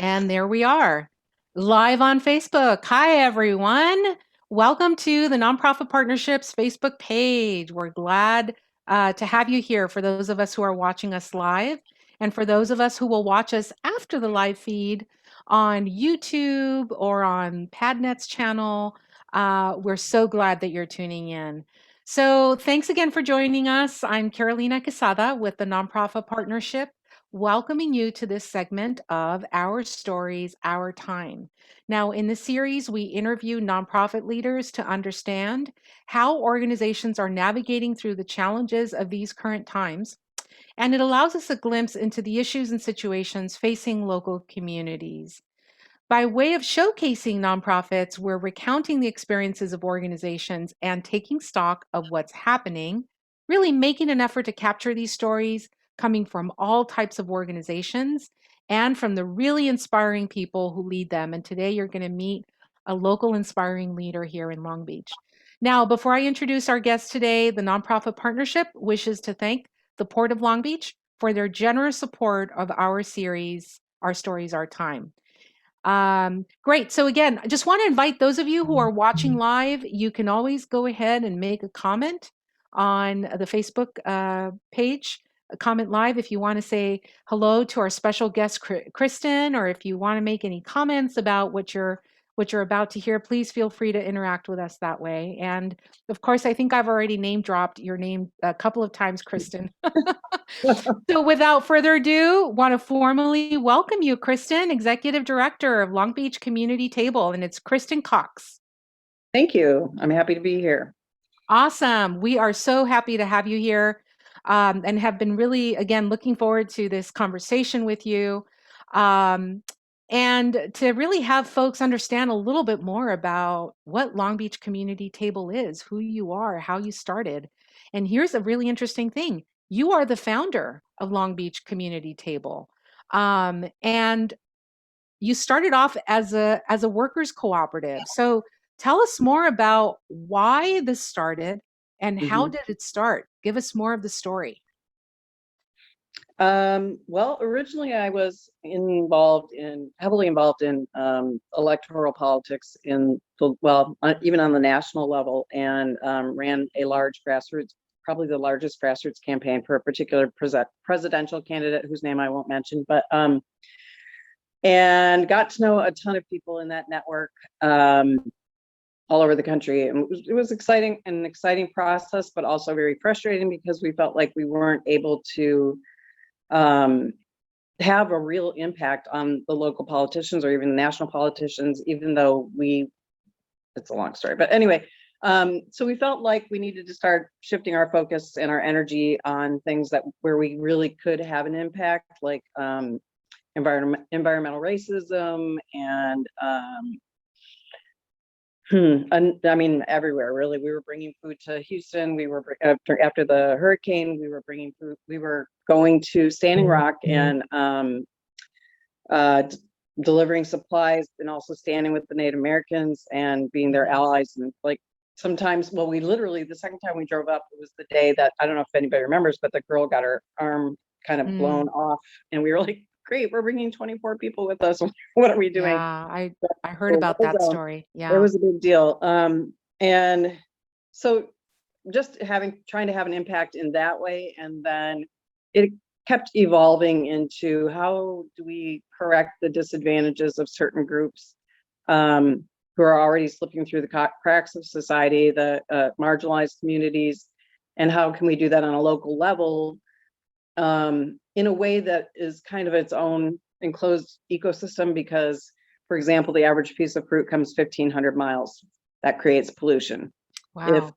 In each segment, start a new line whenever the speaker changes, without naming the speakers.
And there we are, live on Facebook. Hi, everyone. Welcome to the Nonprofit Partnerships Facebook page. We're glad to have you here for those of us who are watching us live, and for those of us who will watch us after the live feed on YouTube or on PadNet's channel. We're so glad that you're tuning in. So, thanks again for joining us. I'm Carolina Quesada with the Nonprofit Partnership, welcoming you to this segment of Our Stories, Our Time. Now, in this series, we interview nonprofit leaders to understand how organizations are navigating through the challenges of these current times, and it allows us a glimpse into the issues and situations facing local communities. By way of showcasing nonprofits, we're recounting the experiences of organizations and taking stock of what's happening, really making an effort to capture these stories coming from all types of organizations and from the really inspiring people who lead them. And today you're going to meet a local inspiring leader here in Long Beach. Now, before I introduce our guest today, the Nonprofit Partnership wishes to thank the Port of Long Beach for their generous support of our series, Our Stories, Our Time. Great. So again, I just want to invite those of you who are watching live, you can always go ahead and make a comment on the Facebook page, a comment live if you want to say hello to our special guest, Kristen, or if you want to make any comments about what you're about to hear, please feel free to interact with us that way. And of course, I think I've already name dropped your name a couple of times, Kristen. So without further ado, want to formally welcome you, Kristen, Executive Director of Long Beach Community Table, and it's Kristen Cox.
Thank you. I'm happy to be here.
Awesome. We are so happy to have you here, and have been really, again, looking forward to this conversation with you, um, and to really have folks understand a little bit more about what Long Beach Community Table is, who you are, how you started. And here's a really interesting thing. You are the founder of Long Beach Community Table. And you started off as a workers cooperative. So tell us more about why this started and how
Mhm.
did it start? Give us more of the story.
Well, originally I was heavily involved in electoral politics even on the national level, and ran a large grassroots, probably the largest grassroots campaign for a particular presidential candidate whose name I won't mention, but and got to know a ton of people in that network. All over the country. And it was an exciting process, but also very frustrating because we felt like we weren't able to um, have a real impact on the local politicians or even the national politicians, even though it's a long story. But anyway, so we felt like we needed to start shifting our focus and our energy on things where we really could have an impact, like environmental racism and I mean, everywhere, really. We were bringing food to Houston. We were after the hurricane. We were bringing food. We were going to Standing Rock and uh, delivering supplies, and also standing with the Native Americans and being their allies. And like sometimes, well, the second time we drove up, it was the day that, I don't know if anybody remembers, but the girl got her arm kind of blown
Mm,
off, and we were like, "Great, we're bringing 24 people with us. What are we
yeah,
doing?"
I heard
So
about that story.
it
Yeah.
was a big deal. And so just trying to have an impact in that way. And then it kept evolving into, how do we correct the disadvantages of certain groups who are already slipping through the cracks of society, the marginalized communities, and how can we do that on a local level in a way that is kind of its own enclosed ecosystem? Because, for example, the average piece of fruit comes 1,500 miles. That creates pollution. If
Wow.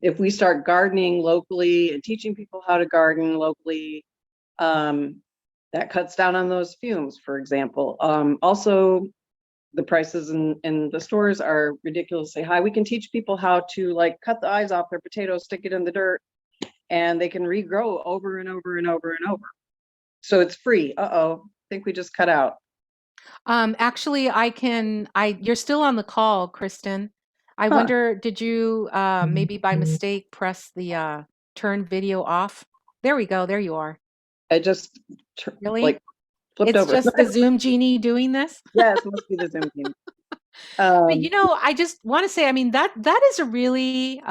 if we start gardening locally and teaching people how to garden locally, um, that cuts down on those fumes, for example. Also, the prices in the stores are ridiculously high. We can teach people how to, like, cut the eyes off their potatoes, stick it in the dirt, and they can regrow over and over and over and over. So it's free. Uh-oh, I think we just cut out.
Actually, you're still on the call, Kristen. I
Huh.
wonder, did you maybe by mistake press the turn video off? There we go. There you are.
I just like
Really?
flipped
It's
over.
just the Zoom genie doing this.
Yes, it must be the Zoom team.
But,
Um,
I just wanna say, I mean, that is a really,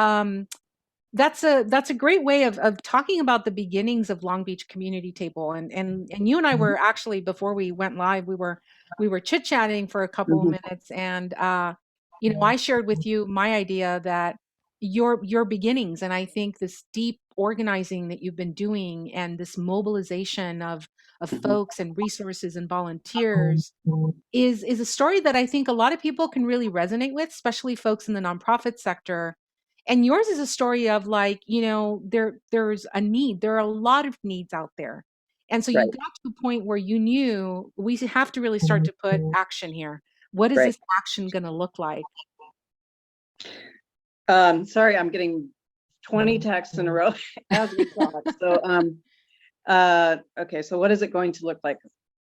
that's a great way of talking about the beginnings of Long Beach Community Table, and you and I
mhm,
were actually, before we went live, we were chit-chatting for a couple of
mhm,
minutes, and, I shared with you my idea that your beginnings, and I think this deep organizing that you've been doing and this mobilization of
mhm,
folks and resources and volunteers is a story that I think a lot of people can really resonate with, especially folks in the nonprofit sector. And yours is a story of, like, there's a need. There are a lot of needs out there. And so you
right,
got to a point where you knew we have to really start to put action here. What is
right.
this action going to look like?
Sorry, I'm getting 20 texts in a row as we talk. So, okay, so what is it going to look like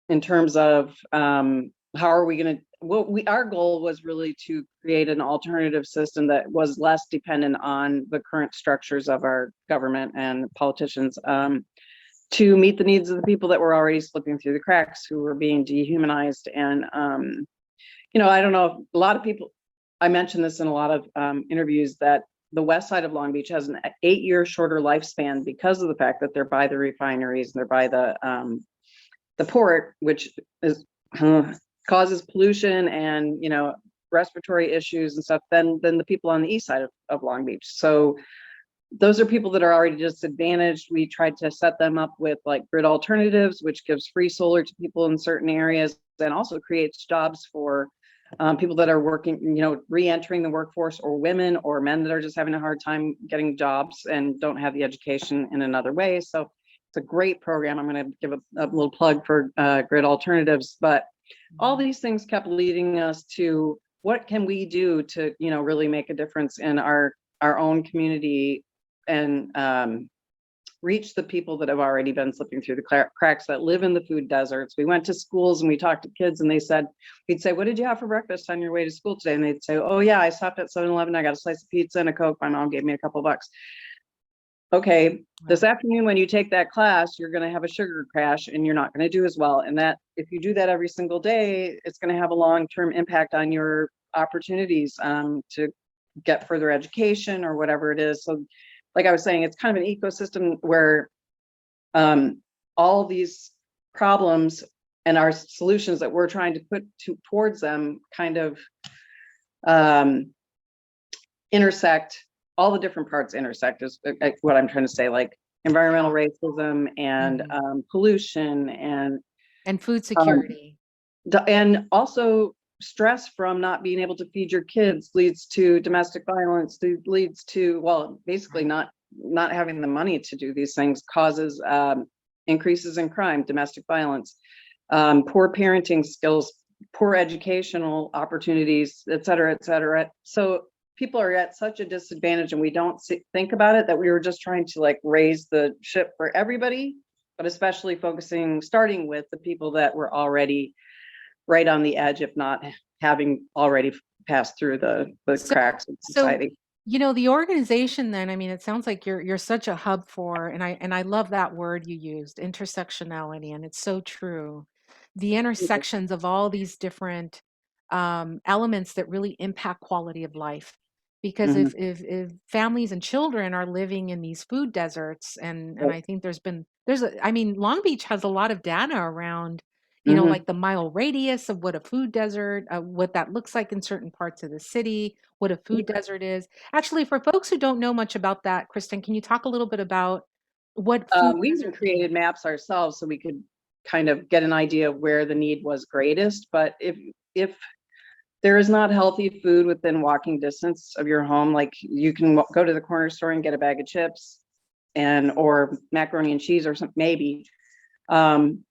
in terms of how are we going to? Well, our goal was really to create an alternative system that was less dependent on the current structures of our government and politicians, to meet the needs of the people that were already slipping through the cracks, who were being dehumanized. And I don't know if a lot of people. I mentioned this in a lot of interviews, that the west side of Long Beach has an 8-year shorter lifespan because of the fact that they're by the refineries and they're by the port, which is causes pollution and respiratory issues and stuff, than the people on the east side of Long Beach. So those are people that are already disadvantaged. We tried to set them up with like grid alternatives, which gives free solar to people in certain areas and also creates jobs for people that are working, re-entering the workforce, or women or men that are just having a hard time getting jobs and don't have the education in another way. So it's a great program. I'm going to give a little plug for grid alternatives, but all these things kept leading us to what can we do to, really make a difference in our own community and reach the people that have already been slipping through the cracks, that live in the food deserts. We went to schools and we talked to kids, and we'd say, what did you have for breakfast on your way to school today? And they'd say, oh yeah, I stopped at 7-Eleven. I got a slice of pizza and a Coke. My mom gave me a couple bucks. Okay,
Wow.
this afternoon when you take that class, you're going to have a sugar crash and you're not going to do as well. And that if you do that every single day, it's going to have a long-term impact on your opportunities to get further education or whatever it is. So like I was saying, it's kind of an ecosystem where all these problems and our solutions that we're trying to put towards them kind of um, intersect. All the different parts intersect is what I'm trying to say, like environmental racism and
Mhm.
pollution and
And food
um,
security.
and also stress from not being able to feed your kids leads to domestic violence, leads to, well, basically
Right.
not having the money to do these things causes increases in crime, domestic violence, poor parenting skills, poor educational opportunities, et cetera, et cetera. So people are at such a disadvantage, and we don't think about it, that we were just trying to like raise the ship for everybody, but especially starting with the people that were already right on the edge, if not having already passed through the
So
cracks of
so
society.
the organization then, I mean, it sounds like you're such a hub for, and I love that word you used, intersectionality, and it's so true. The intersections of all these different elements that really impact quality of life. Because
Mm-hmm.
if families and children are living in these food deserts, and
Right.
I think I mean, Long Beach has a lot of data around,
Mm-hmm.
like the mile radius of what a food desert, what that looks like in certain parts of the city, what a food desert is. Actually, for folks who don't know much about that, Kristen, can you talk a little bit about what food
We even
desert means?
created maps ourselves so we could kind of get an idea of where the need was greatest. But if there is not healthy food within walking distance of your home, like you can go to the corner store and get a bag of chips or macaroni and cheese or something, maybe, um,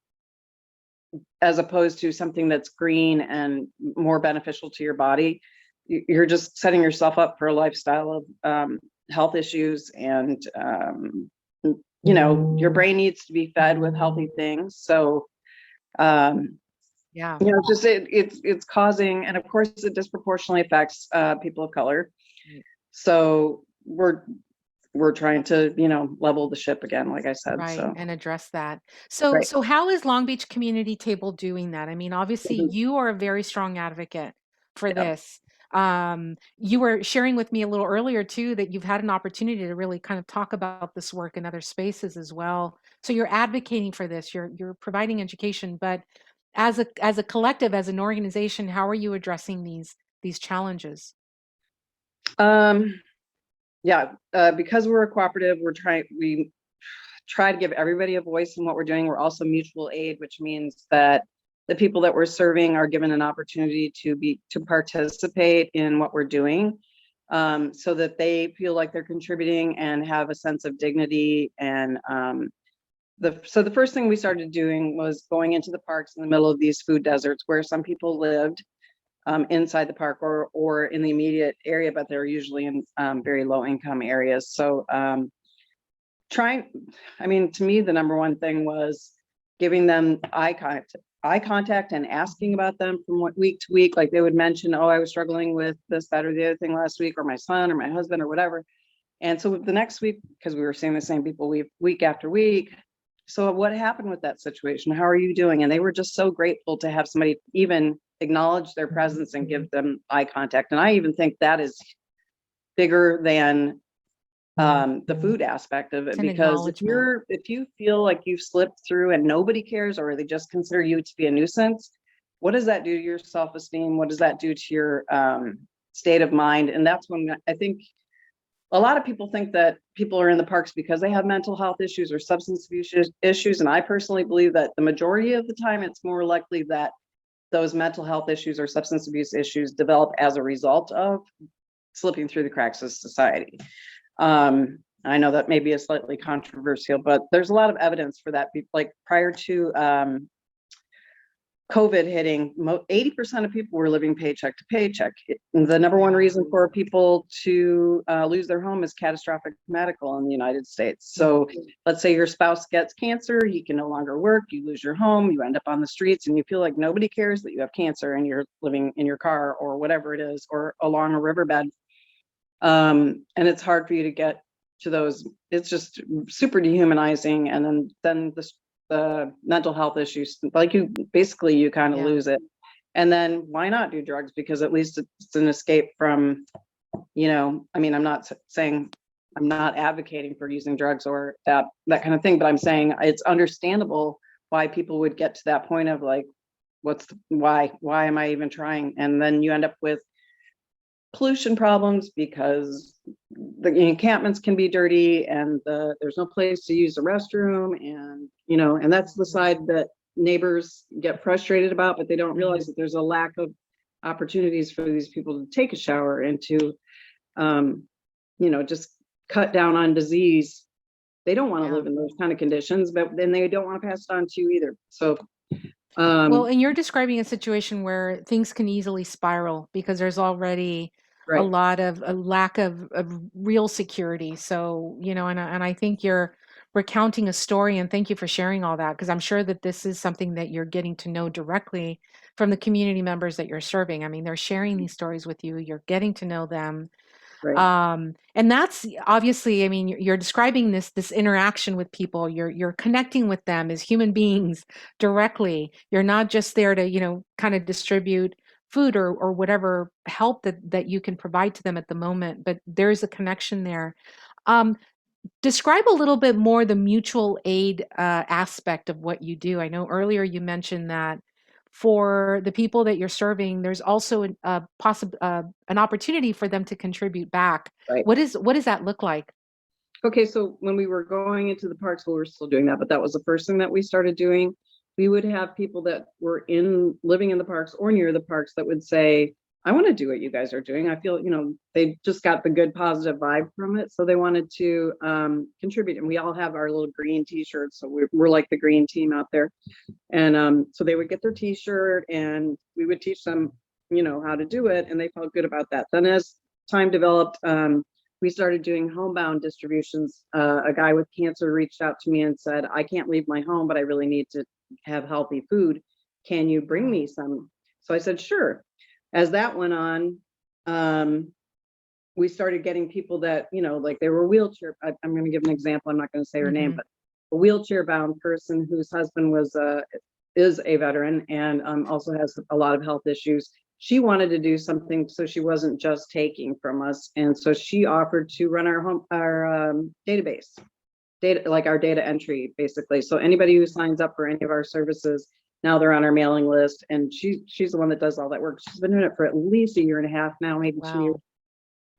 as opposed to something that's green and more beneficial to your body, you're just setting yourself up for a lifestyle of health issues. And your brain needs to be fed with healthy things. So um,
Yeah.
just it's causing, and of course it disproportionately affects people of color.
Right.
So we're we're trying to, level the ship again, like I said.
Right,
So,
and address that. So
right.
so how is Long Beach Community Table doing that? I mean, obviously
Mhm.
you are a very strong advocate for
Yeah.
this. You were sharing with me a little earlier too that you've had an opportunity to really kind of talk about this work in other spaces as well. So you're advocating for this, you're providing education, but as a collective, as an organization, how are you addressing these challenges?
Um, yeah, because we're a cooperative, we try to give everybody a voice in what we're doing. We're also mutual aid, which means that the people that we're serving are given an opportunity to participate in what we're doing, so that they feel like they're contributing and have a sense of dignity. And the first thing we started doing was going into the parks in the middle of these food deserts where some people lived, inside the park or in the immediate area, but they're usually in very low income areas. So trying, I mean, to me, the number one thing was giving them eye contact and asking about them from week to week. Like they would mention, oh, I was struggling with this, that, or the other thing last week, or my son or my husband or whatever. And so the next week, because we were seeing the same people week after week. So what happened with that situation? How are you doing? And they were just so grateful to have somebody even acknowledge their presence and give them eye contact. And I even think that is bigger than the food aspect of
It's
it,
an
because
acknowledgement.
if you feel like you've slipped through and nobody cares, or they just consider you to be a nuisance, what does that do to your self-esteem? What does that do to your state of mind? And that's when I think a lot of people think that people are in the parks because they have mental health issues or substance abuse issues, and I personally believe that the majority of the time it's more likely that those mental health issues or substance abuse issues develop as a result of slipping through the cracks of society. I know that may be a slightly controversial, but there's a lot of evidence for that. Like prior to COVID hitting, 80% of people were living paycheck to paycheck. The number one reason for people to lose their home is catastrophic medical in the United States. So let's say your spouse gets cancer, you can no longer work, you lose your home, you end up on the streets, and you feel like nobody cares that you have cancer and you're living in your car or whatever it is, or along a riverbed. And it's hard for you to get to those. It's just super dehumanizing. And then the mental health issues, like you kind of
Yeah.
lose it. And then why not do drugs? Because at least it's an escape from, I mean, I'm not advocating for using drugs or that kind of thing, but I'm saying it's understandable why people would get to that point of like, why am I even trying? And then you end up with pollution problems because the encampments can be dirty and there's no place to use the restroom, and that's the side that neighbors get frustrated about, but they don't realize that there's a lack of opportunities for these people to take a shower and to just cut down on disease. They don't want to
Yeah.
live in those kind of conditions, but then they don't want to pass it on to you either. So
Well,
um
and you're describing a situation where things can easily spiral because there's already
right,
a lack of real security. So, and I think you're recounting a story, and thank you for sharing all that, because I'm sure that this is something that you're getting to know directly from the community members that you're serving. I mean, they're sharing these stories with you, you're getting to know them.
right,
And that's obviously, I mean, you're describing this interaction with people. You're connecting with them as human beings directly. You're not just there to, kind of distribute food or whatever help that you can provide to them at the moment, but there's a connection there. Um, Describe a little bit more the mutual aid aspect of what you do. I know earlier you mentioned that for the people that you're serving, there's also an opportunity for them to contribute back.
right.
What does that look like?
Okay, so when we were going into the parks, well, we're still doing that, but that was the first thing that we started doing. We would have people that were living in the parks or near the parks that would say, I want to do what you guys are doing. I feel, they just got the good positive vibe from it. So they wanted to contribute. And we all have our little green t-shirts. So we're like the green team out there. And so they would get their t-shirt and we would teach them, how to do it. And they felt good about that. Then as time developed, we started doing homebound distributions. A guy with cancer reached out to me and said, I can't leave my home, but I really need to have healthy food. Can you bring me some? So I said, sure. As that went on, we started getting people that, like they were wheelchair. I'm going to give an example. I'm not going to say her name,
Hmm.
but a wheelchair bound person whose husband is a veteran and also has a lot of health issues. She wanted to do something so she wasn't just taking from us, and so she offered to run our database, data, like our data entry, basically. So anybody who signs up for any of our services, now they're on our mailing list, and she's the one that does all that work. She's been doing it for at least a year and a half now, maybe 2 years.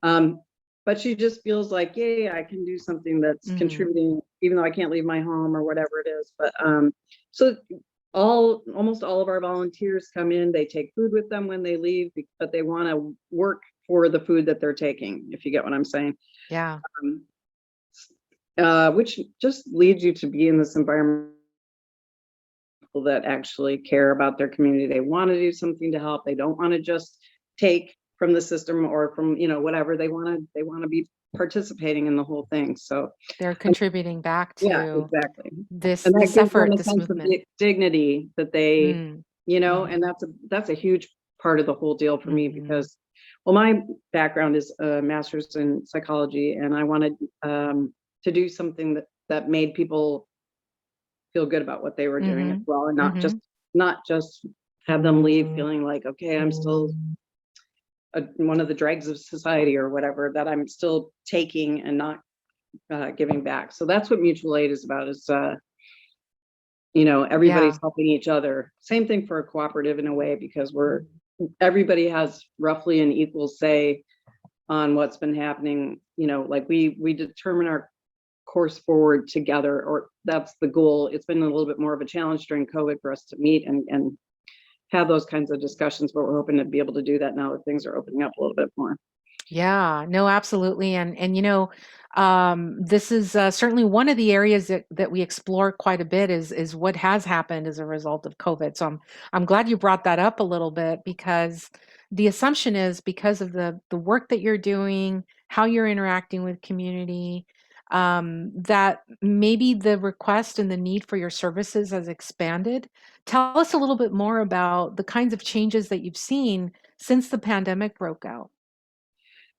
Wow.
But she just feels like, yay, I can do something that's
Hmm.
contributing, even though I can't leave my home or whatever it is. But so almost all of our volunteers come in, they take food with them when they leave, but they want to work for the food that they're taking, if you get what I'm saying.
Yeah.
Um, which just leads you to be in this environment that actually care about their community. They want to do something to help. They don't want to just take from the system or from, whatever. They want to be participating in the whole thing. So
They're contributing back
yeah,
to
exactly.
this
And that
this
gives them
effort,
a
this
sense of
movement.
dignity that they,
Mm.
and
Hmm.
that's a huge part of the whole deal for me
Hmm.
because, well, my background is a master's in psychology, and I wanted to do something that made people feel good about what they were doing as
Hmm.
well, and not just
Hmm.
not just have them leave feeling like, okay, I'm still one of the dregs of society or whatever, that I'm still taking and not giving back. So that's what mutual aid is about, is everybody's
Yeah.
helping each other. Same thing for a cooperative in a way, because everybody has roughly an equal say on what's been happening. Like we determine our course forward together, or that's the goal. It's been a little bit more of a challenge during COVID for us to meet and have those kinds of discussions, but we're hoping to be able to do that now that things are opening up a little bit more.
Yeah, no, absolutely. And this is certainly one of the areas that we explore quite a bit is what has happened as a result of COVID. So I'm glad you brought that up a little bit, because the assumption is because of the work that you're doing, how you're interacting with community, that maybe the request and the need for your services has expanded. Tell us a little bit more about the kinds of changes that you've seen since the pandemic broke out.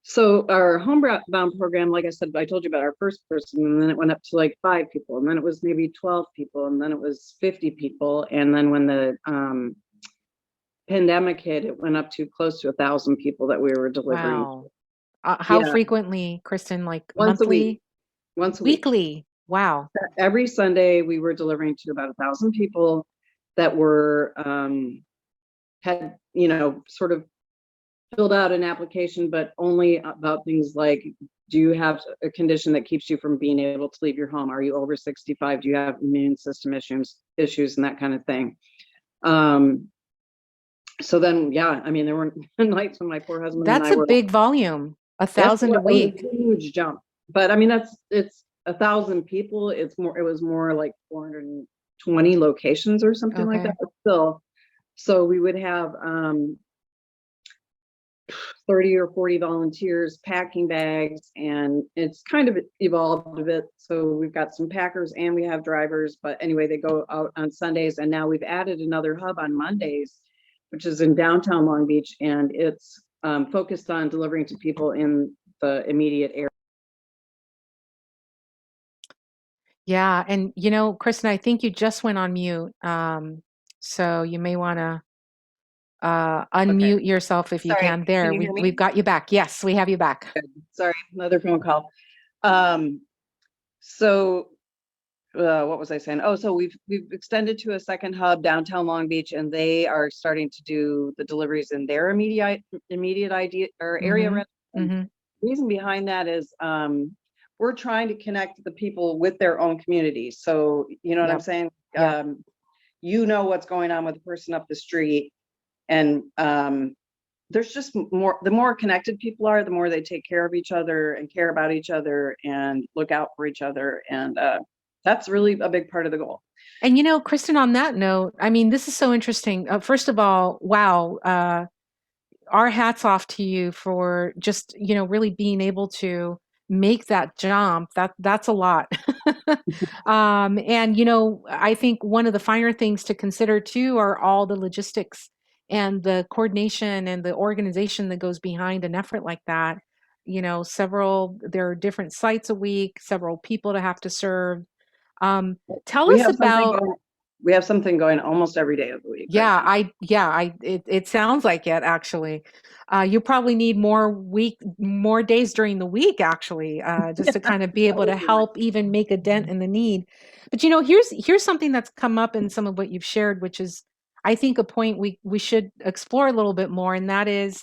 So our homebound program, like I said, I told you about our first person, and then it went up to like 5 people, and then it was maybe 12 people, and then it was 50 people. And then when the pandemic hit, it went up to close to 1,000 people that we were delivering.
Wow. How
Yeah,
frequently, Kristen? Like
once a week,
monthly?
once a week.
Weekly? Wow.
Every Sunday, we were delivering to about 1,000 people that were had sort of filled out an application, but only about things like, do you have a condition that keeps you from being able to leave your home? Are you over 65? Do you have immune system issues and that kind of thing? Um, so then, yeah, I mean, there were nights when my poor husband and
That's
I
a
were like,
big volume. A
yes,
thousand a
it was
week.
a huge jump. But I mean, it's 1,000 people. It was more like 420 locations or something like that.
Okay.
But still, so we would have 30 or 40 volunteers packing bags, and it's kind of evolved a bit. So we've got some packers and we have drivers, but anyway, they go out on Sundays, and now we've added another hub on Mondays, which is in downtown Long Beach, and it's focused on delivering to people in the immediate area.
Yeah. And Kristen, I think you just went on mute. So you may want to
Okay,
unmute yourself if you
sorry,
can.
can
There,
you hear
we've
me?
got you back. Yes, we have you back.
Sorry, another phone call. um so what was I saying? Oh, so we've extended to a second hub downtown Long Beach, and they are starting to do the deliveries in their immediate idea or area.
Mm-hmm.
And
Mm-hmm.
the reason behind that is we're trying to connect the people with their own communities. So you know what I'm
Yep.
saying?
Yep.
What's going on with the person up the street, and there's just more. The more connected people are, the more they take care of each other and care about each other and look out for each other, and that's really a big part of the goal.
And Kristen, on that note, I mean, this is so interesting. First of all, wow, our hats off to you for just, really being able to make that jump. That's a lot. And I think one of the finer things to consider too are all the logistics and the coordination and the organization that goes behind an effort like that. there are different sites a week, several people to have to serve. Tell
We
us
have something
about.
going, we have something going almost every day of the week right now.
It sounds like it actually. You probably need more days during the week actually, just to kind of be
That
able
would
to
be nice.
help even make a dent in the need. But here's something that's come up in some of what you've shared, which is I think a point we should explore a little bit more, and that is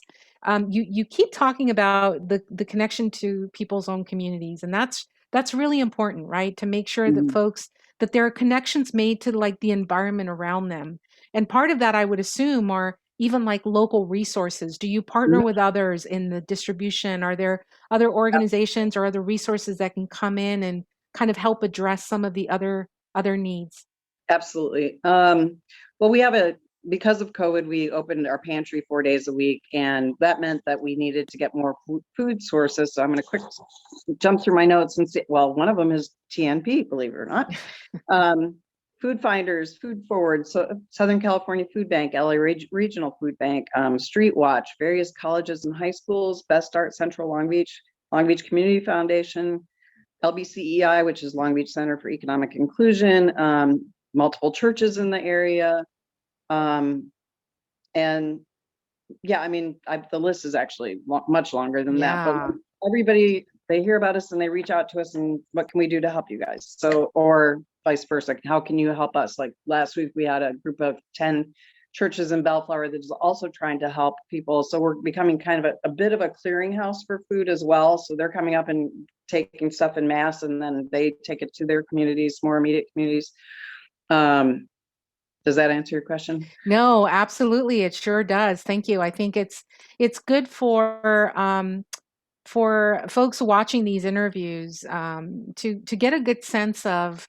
you keep talking about the connection to people's own communities, and that's really important, right? To make sure that
Mhm.
folks that there are connections made to like the environment around them. And part of that, I would assume, are even like local resources. Do you partner
Mhm.
with others in the distribution? Are there other organizations or other resources that can come in and kind of help address some of the other needs?
Absolutely. Well, because of COVID, we opened our pantry 4 days a week, and that meant that we needed to get more food sources. So I'm going to quick jump through my notes and see. Well, one of them is TNP, believe it or not. Um, Food Finders, Food Forward, so Southern California Food Bank, LA Regional Food Bank, Street Watch, various colleges and high schools, Best Start Central Long Beach Community Foundation, LBCEI, which is Long Beach Center for Economic Inclusion, multiple churches in the area. Um, and yeah, I mean, the list is actually much longer than that, but
Yeah.
everybody, they hear about us and they reach out to us and what can we do to help you guys? So, or vice versa, how can you help us? Like last week, we had a group of 10 churches in Bellflower that is also trying to help people. So we're becoming kind of a bit of a clearinghouse for food as well. So they're coming up and taking stuff in mass, and then they take it to their communities, more immediate communities. Um, does that answer your question?
No, absolutely. It sure does. Thank you. I think it's good for folks watching these interviews to get a good sense of,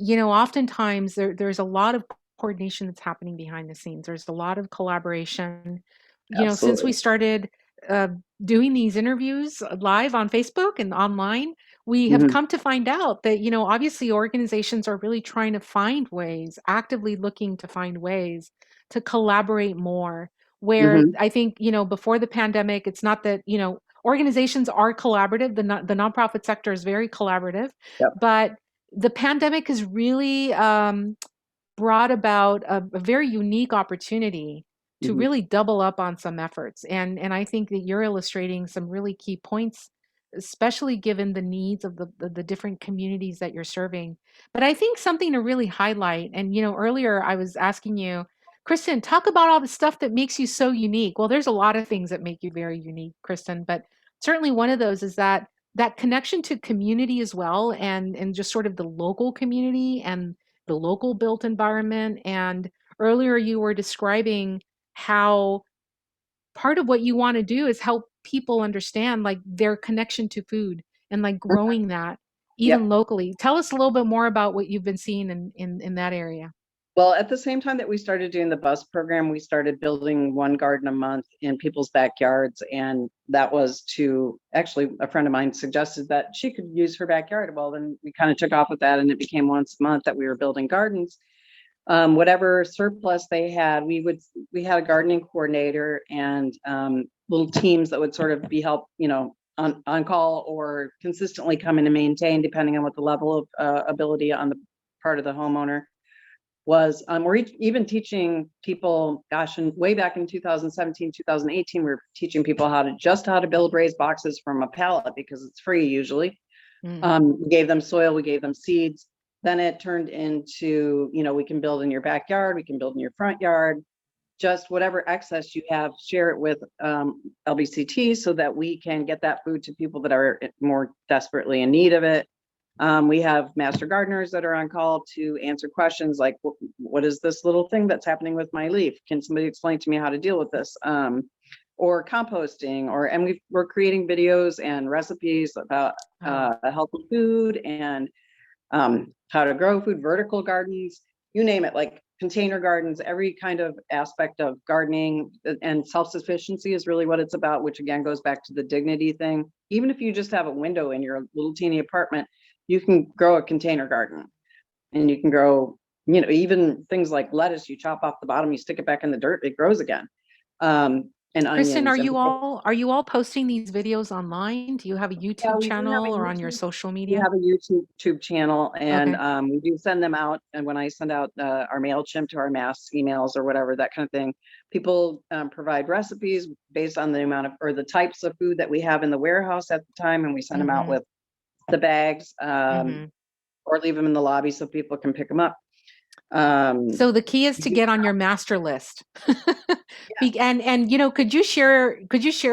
oftentimes there's a lot of coordination that's happening behind the scenes. There's a lot of collaboration. Since we
Absolutely.
started uh, doing these interviews live on Facebook and online, we have
Hmm.
come to find out that, obviously organizations are really trying to find ways, actively looking to find ways to collaborate more. Where
Hmm.
I think, before the pandemic, it's not that, organizations are collaborative. The nonprofit sector is very collaborative,
Yep.
but the pandemic has really brought about a very unique opportunity to
Hmm.
really double up on some efforts. And I think that you're illustrating some really key points, especially given the needs of the different communities that you're serving. But I think something to really highlight, and earlier I was asking you, Kristen, talk about all the stuff that makes you so unique. Well, there's a lot of things that make you very unique, Kristen, but certainly one of those is that connection to community as well, and just sort of the local community and the local built environment. And earlier you were describing how part of what you want to do is help people understand like their connection to food and like growing that even
Yep.
locally. Tell us a little bit more about what you've been seeing in that area.
Well, at the same time that we started doing the bus program, we started building one garden a month in people's backyards. And that was to actually, a friend of mine suggested that she could use her backyard. Well, then we kind of took off with that, and it became once a month that we were building gardens. Whatever surplus they had, we had a gardening coordinator and little teams that would sort of be help, on call or consistently come in and maintain, depending on what the level of ability on the part of the homeowner was. We're even teaching people, gosh, and way back in 2017, 2018, we were teaching people how to build raised boxes from a pallet because it's free usually.
Mm.
We gave them soil, we gave them seeds. Then it turned into, we can build in your backyard, we can build in your front yard, just whatever excess you have, share it with LBCT so that we can get that food to people that are more desperately in need of it. We have master gardeners that are on call to answer questions like, what is this little thing that's happening with my leaf? Can somebody explain to me how to deal with this? Or composting, and we're creating videos and recipes about
Oh,
healthy food and how to grow food, vertical gardens, you name it, like container gardens, every kind of aspect of gardening and self-sufficiency is really what it's about, which again goes back to the dignity thing. Even if you just have a window in your little teeny apartment, you can grow a container garden and you can grow, even things like lettuce, you chop off the bottom, you stick it back in the dirt, it grows again. and
Kristen,
onions. And
are you all posting these videos online? Do you have a
yeah,
YouTube
we do have a
channel or on your
YouTube.
social
We
media?
have a YouTube channel, and
Okay.
we do send them out. And when I send out our MailChimp to our mass emails or whatever, that kind of thing, people provide recipes based on the amount of or the types of food that we have in the warehouse at the time, and we send them out
Mm-hmm.
with the bags
Mm-hmm.
or leave them in the lobby so people can pick them up. Um,
So the key is
we
to
do-
get on your master list.
yeah,
And could you share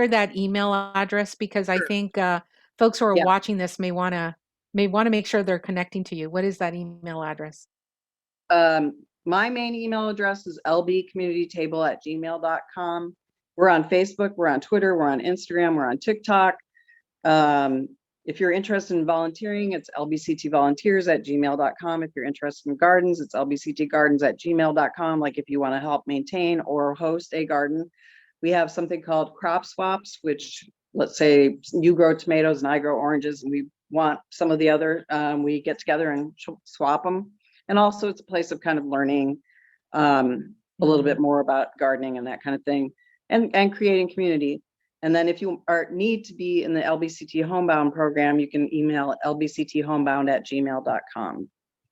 that email address because I
sure.
think folks who are
Yeah.
watching this may want to make sure they're connecting to you. What is that email address?
My main email address is lbcommunitytable@gmail.com. We're on Facebook, we're on Twitter, we're on Instagram, we're on TikTok. Um, if you're interested in volunteering, it's lbctvolunteers@gmail.com. If you're interested in gardens, it's lbctgardens@gmail.com. Like if you want to help maintain or host a garden, we have something called crop swaps, which let's say you grow tomatoes and I grow oranges and we want some of the other, we get together and swap them. And also it's a place of kind of learning a little
Mm.
bit more about gardening and that kind of thing, and creating community. And then if you need to be in the LBCT Homebound program, you can email lbcthomebound@gmail.com.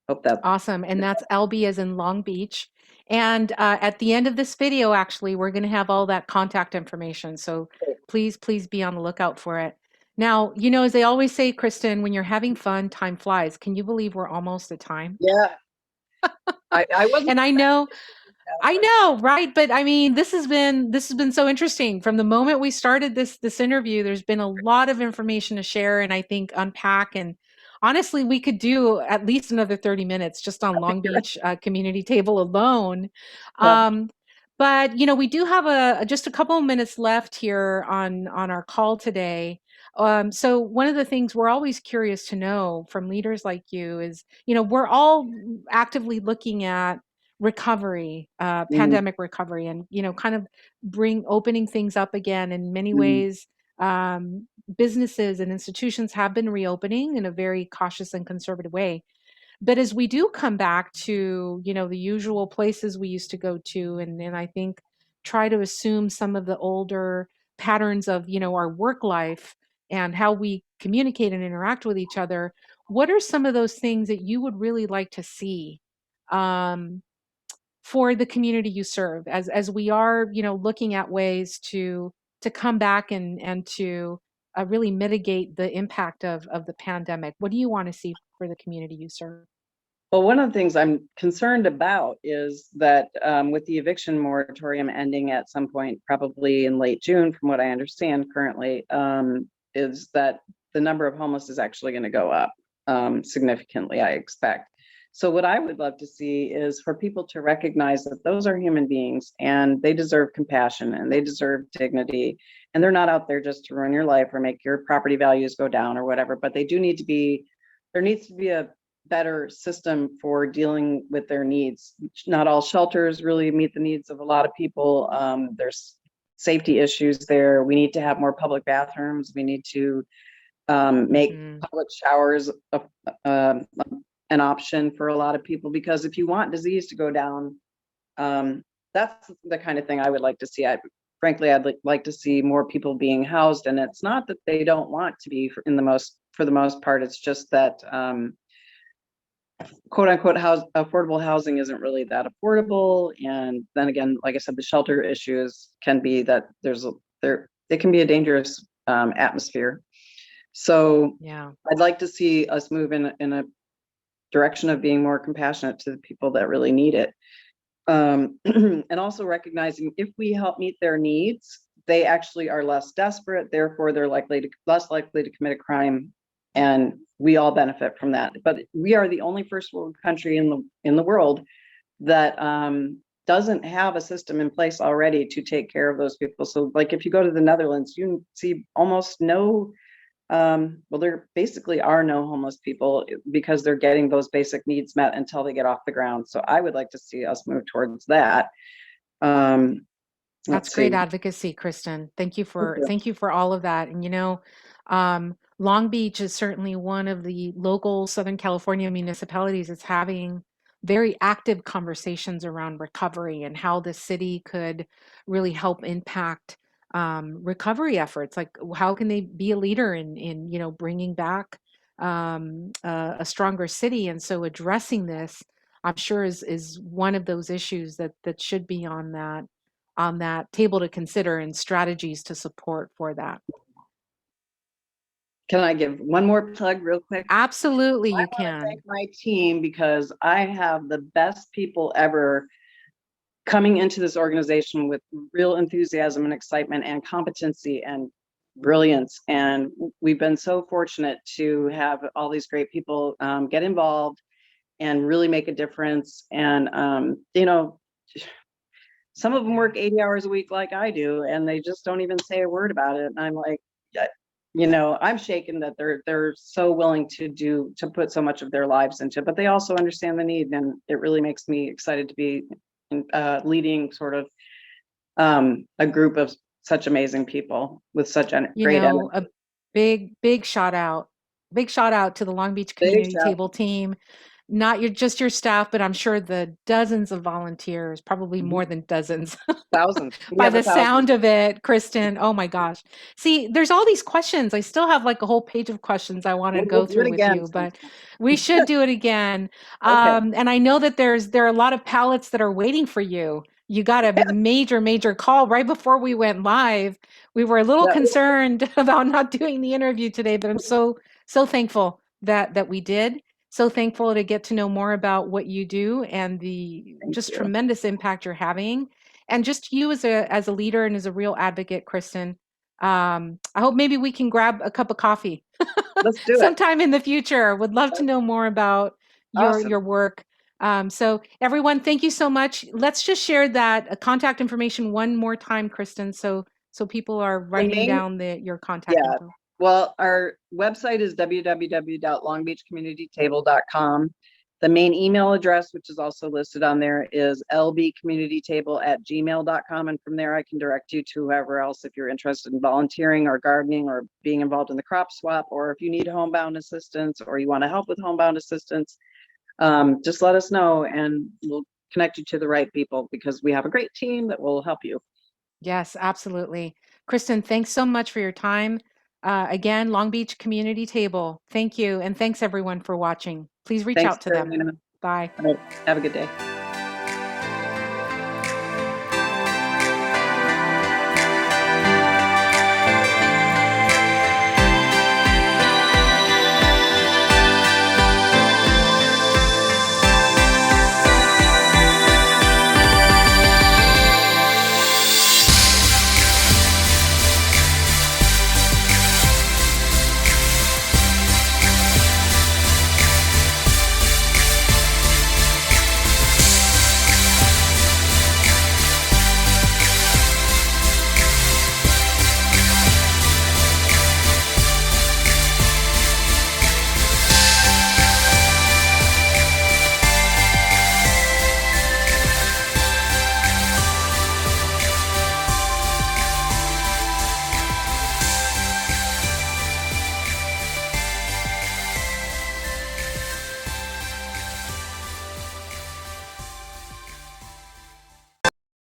Hope that.
Awesome. And that's LB as in Long Beach. And at the end of this video, actually, we're going to have all that contact information. So please be on the lookout for it. Now, as they always say, Kristen, when you're having fun, time flies. Can you believe we're almost at time?
Yeah, I wasn't
And
expecting that,
I
but
know, right? But I mean, this has been so interesting. From the moment we started this interview, there's been a lot of information to share and I think unpack. And honestly, we could do at least another 30 minutes just on
I think
Long
you're right.
Beach Community Table alone.
Yeah.
Um, but we do have just a couple of minutes left here on our call today. So one of the things we're always curious to know from leaders like you is, we're all actively looking at recovery,
Mm,
pandemic recovery, and kind of bring opening things up again. In many
mm,
ways, businesses and institutions have been reopening in a very cautious and conservative way. But as we do come back to the usual places we used to go to, and I think try to assume some of the older patterns of our work life and how we communicate and interact with each other, what are some of those things that you would really like to see um, for the community you serve as we are looking at ways to come back and to really mitigate the impact of the pandemic? What do you want to see for the community you serve?
well, one of the things I'm concerned about is that with the eviction moratorium ending at some point, probably in late June, from what I understand currently, is that the number of homeless is actually going to go up significantly, I expect. So, what I would love to see is for people to recognize that those are human beings and they deserve compassion and they deserve dignity. And they're not out there just to ruin your life or make your property values go down or whatever, but they do need to be, there needs to be a better system for dealing with their needs. Not all shelters really meet the needs of a lot of people. There's safety issues there. We need to have more public bathrooms. We need to make
Hmm.
public showers um, an option for a lot of people, because if you want disease to go down, that's the kind of thing I would like to see. Frankly, I'd like to see more people being housed, and it's not that they don't want to be for the most part. It's just that quote unquote affordable housing isn't really that affordable. And then again, like I said, the shelter issues can be that there it can be a dangerous atmosphere. So
Yeah.
I'd like to see us move in a direction of being more compassionate to the people that really need it. And also recognizing if we help meet their needs, they actually are less desperate, therefore they're less likely to commit a crime, and we all benefit from that. But we are the only first world country in the world that doesn't have a system in place already to take care of those people. So like if you go to the Netherlands, you see almost no well, there basically are no homeless people because they're getting those basic needs met until they get off the ground. So I would like to see us move towards that. Um,
That's
let's
great
see.
advocacy, Kristen.
Thank you.
Thank you for all of that. And Long Beach is certainly one of the local Southern California municipalities that's having very active conversations around recovery and how the city could really help impact recovery efforts. Like, how can they be a leader in bringing back a stronger city? And so addressing this, I'm sure, is one of those issues that should be on that table to consider, and strategies to support for that.
Can I give one more plug real quick?
Absolutely,
I
you
want to
can.
thank my team because I have the best people ever coming into this organization with real enthusiasm and excitement and competency and brilliance. And we've been so fortunate to have all these great people get involved and really make a difference. And, some of them work 80 hours a week like I do, and they just don't even say a word about it. And I'm like, yeah, I'm shaken that they're so willing to put so much of their lives into it, but they also understand the need, and it really makes me excited to be leading sort of a group of such amazing people with such
You
great
know,
energy.
a big shout out to the Long Beach
Big
Community
shout,
Table team. Not just your staff, but I'm sure the dozens of volunteers, probably more than dozens,
thousands. We
by
have a
the
thousand.
sound of it, Kristen. Oh my gosh. See, there's all these questions. I still have like a whole page of questions I want to
We'll
go
do it
through with
again
you, but
sometime.
we should do it again.
Okay.
And I know that there are a lot of pallets that are waiting for you. You got a major call right before we went live. We were a little
Yeah.
concerned about not doing the interview today, but I'm so thankful that we did. So thankful to get to know more about what you do and the
Thank
just
you.
tremendous impact you're having, and just you as a leader and as a real advocate, Kristen. I hope maybe we can grab a cup of coffee
Let's do it.
sometime in the future. Would love to know more about
Awesome.
your work. So everyone, thank you so much. Let's just share that contact information one more time, Kristen, so people are
The
writing
main,
down your contact
yeah.
info.
Well, our website is www.longbeachcommunitytable.com. The main email address, which is also listed on there, is lbcommunitytable@gmail.com. And from there, I can direct you to whoever else if you're interested in volunteering or gardening or being involved in the crop swap, or if you need homebound assistance or you want to help with homebound assistance, just let us know and we'll connect you to the right people because we have a great team that will help you.
Yes, absolutely. Kristen, thanks so much for your time. Again, Long Beach Community Table. Thank you. And thanks everyone for watching. Please reach
Thanks,
out to them.
Carolina.
Bye.
All right. Have a good day.